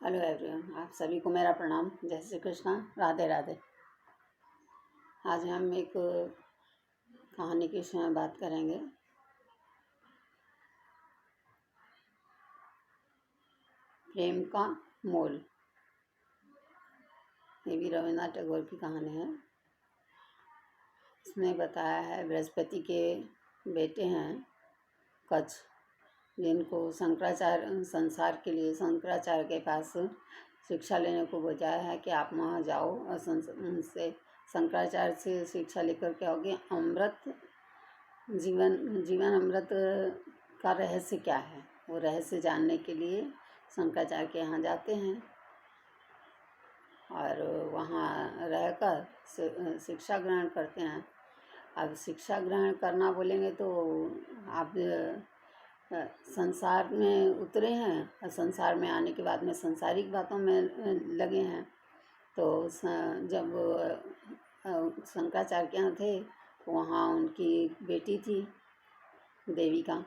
Hello everyone, आप सभी को मेरा प्रणाम। जय श्री कृष्णा, राधे राधे। आज हम एक कहानी के विषय में बात करेंगे। प्रेम का मोल। ये भी रविन्द्रनाथ टैगोर की कहानी है। इसमें बताया है बृहस्पति के बेटे हैं कच्छ, जिनको शंकराचार्य संसार के लिए शंकराचार्य के पास शिक्षा लेने को बुलाया है कि आप वहाँ जाओ और उनसे शंकराचार्य से शिक्षा लेकर के आओगे। अमृत जीवन अमृत का रहस्य क्या है, वो रहस्य जानने के लिए शंकराचार्य के यहाँ जाते हैं और वहाँ रहकर शिक्षा ग्रहण करते हैं। अब शिक्षा ग्रहण करना बोलेंगे तो आप संसार में उतरे हैं और संसार में आने के बाद में सांसारिक बातों में लगे हैं। तो जब शंकराचार्य के यहाँ थे तो वहाँ उनकी बेटी थी देविका।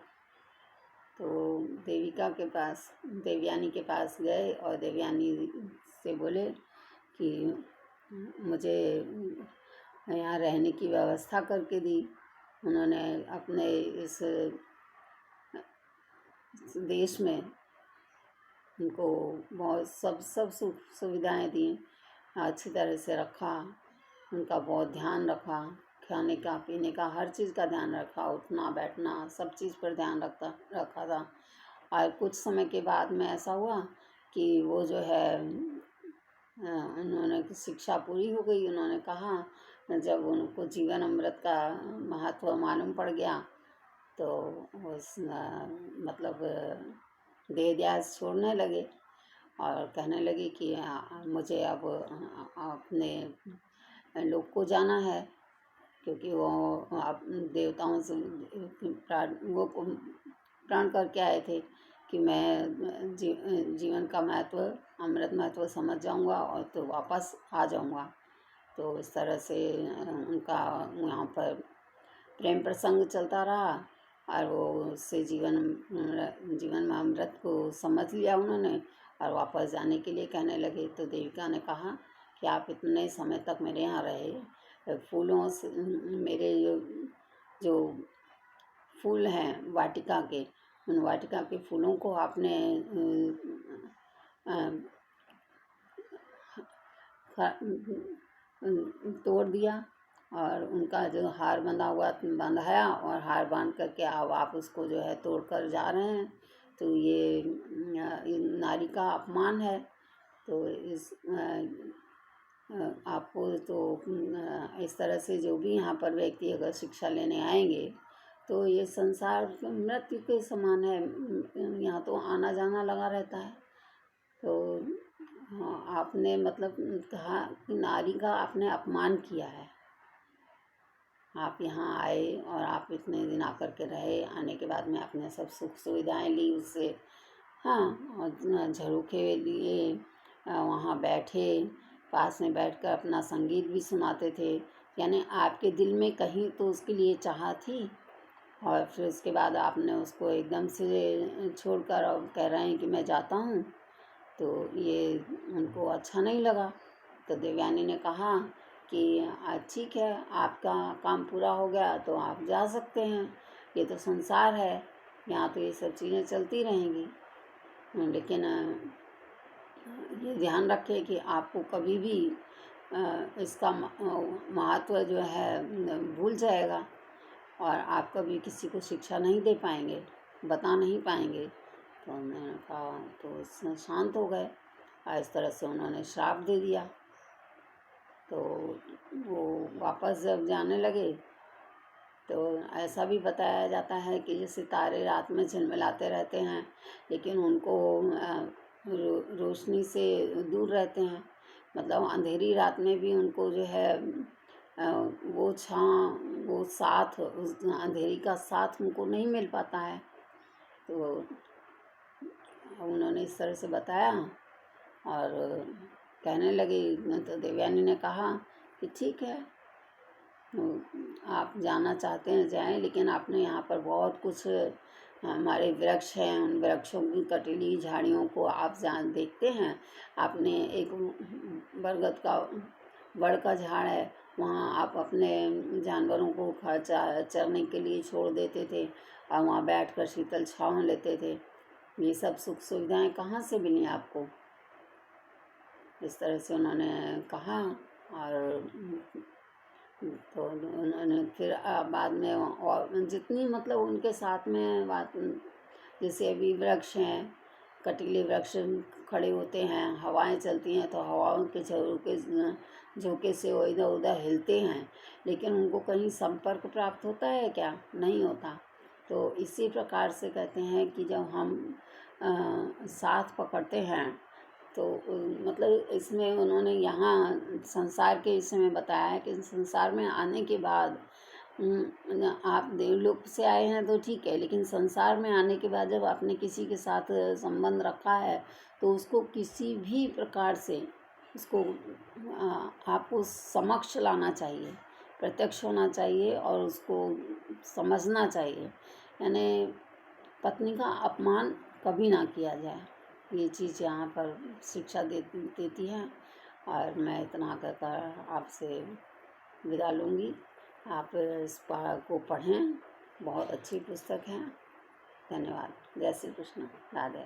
तो देविका के पास देवयानी के पास गए और देवयानी से बोले कि मुझे यहाँ रहने की व्यवस्था करके दी। उन्होंने अपने इस देश में उनको बहुत सब सुख सुविधाएं दी, अच्छी तरह से रखा, उनका बहुत ध्यान रखा, खाने का पीने का हर चीज़ का ध्यान रखा, उठना बैठना सब चीज़ पर ध्यान रखा था। और कुछ समय के बाद में ऐसा हुआ कि वो जो है उन्होंने शिक्षा पूरी हो गई। उन्होंने कहा, जब उनको जीवन अमृत का महत्व मालूम पड़ गया तो उस मतलब देहध्यास छोड़ने लगे और कहने लगे कि मुझे अब अपने लोक को जाना है, क्योंकि वो आप देवताओं से वो प्रण करके आए थे कि मैं जीवन का महत्व अमृत महत्व समझ जाऊंगा और तो वापस आ जाऊंगा। तो इस तरह से उनका यहाँ पर प्रेम प्रसंग चलता रहा और वो उससे जीवन में अमृत को समझ लिया उन्होंने और वापस जाने के लिए कहने लगे। तो देविका ने कहा कि आप इतने समय तक मेरे यहाँ रहे, फूलों से मेरे जो फूल हैं वाटिका के, उन वाटिका के फूलों को आपने तोड़ दिया और उनका जो हार बंधा हुआ बंधाया और हार बांध करके अब आप उसको जो है तोड़ कर जा रहे हैं। तो ये नारी का अपमान है। तो इस आपको तो इस तरह से जो भी यहाँ पर व्यक्ति अगर शिक्षा लेने आएंगे तो ये संसार मृत्यु के समान है, यहाँ तो आना जाना लगा रहता है। तो हाँ, आपने मतलब कहा कि नारी का आपने अपमान किया है। आप यहाँ आए और आप इतने दिन आकर के रहे, आने के बाद में आपने सब सुख सुविधाएं ली उससे, हाँ, और झरोखे लिए, वहाँ बैठे, पास में बैठकर अपना संगीत भी सुनाते थे, यानी आपके दिल में कहीं तो उसके लिए चाह थी। और फिर उसके बाद आपने उसको एकदम से छोड़कर अब कह रहे हैं कि मैं जाता हूँ। तो ये उनको अच्छा नहीं लगा। तो देवयानी ने कहा कि ठीक है, आपका काम पूरा हो गया तो आप जा सकते हैं, ये तो संसार है, यहाँ तो ये सब चीज़ें चलती रहेंगी, लेकिन ये ध्यान रखें कि आपको कभी भी इसका महत्व जो है भूल जाएगा और आप कभी किसी को शिक्षा नहीं दे पाएंगे, बता नहीं पाएंगे। तो मैंने कहा, तो शांत हो गए और इस तरह से उन्होंने श्राप दे दिया। तो वो वापस जब जाने लगे तो ऐसा भी बताया जाता है कि जैसे तारे रात में झिलमिलाते रहते हैं लेकिन उनको रोशनी से दूर रहते हैं, मतलब अंधेरी रात में भी उनको जो है वो वो साथ, उस अंधेरी का साथ उनको नहीं मिल पाता है। तो उन्होंने इस तरह से बताया और कहने लगी। तो देवयानी ने कहा कि ठीक है, आप जाना चाहते हैं जाएं, लेकिन आपने यहाँ पर बहुत कुछ हमारे वृक्ष हैं, उन वृक्षों की कटीली झाड़ियों को आप जान देखते हैं। आपने एक बरगद का बड़ का झाड़ है, वहाँ आप अपने जानवरों को चरने के लिए छोड़ देते थे और वहाँ बैठकर शीतल छाँव लेते थे। ये सब सुख सुविधाएं कहाँ से मिली आपको? इस तरह से उन्होंने कहा। और तो उन्होंने फिर बाद में और जितनी मतलब उनके साथ में बात, जैसे अभी वृक्ष हैं, कटीले वृक्ष खड़े होते हैं, हवाएं चलती हैं तो हवाओं के झोंके से वो इधर उधर हिलते हैं, लेकिन उनको कहीं संपर्क प्राप्त होता है क्या? नहीं होता। तो इसी प्रकार से कहते हैं कि जब हम साथ पकड़ते हैं तो मतलब इसमें उन्होंने यहाँ संसार के विषय में बताया है कि संसार में आने के बाद आप देवलोक से आए हैं तो ठीक है, लेकिन संसार में आने के बाद जब आपने किसी के साथ संबंध रखा है तो उसको किसी भी प्रकार से उसको आपको समक्ष लाना चाहिए, प्रत्यक्ष होना चाहिए और उसको समझना चाहिए। यानी पत्नी का अपमान कभी ना किया जाए, ये चीज़ यहाँ पर शिक्षा देती है। और मैं इतना कहकर आपसे विदा लूँगी। आप इस को पढ़ें, बहुत अच्छी पुस्तक है। धन्यवाद। जय श्री कृष्ण। राधे।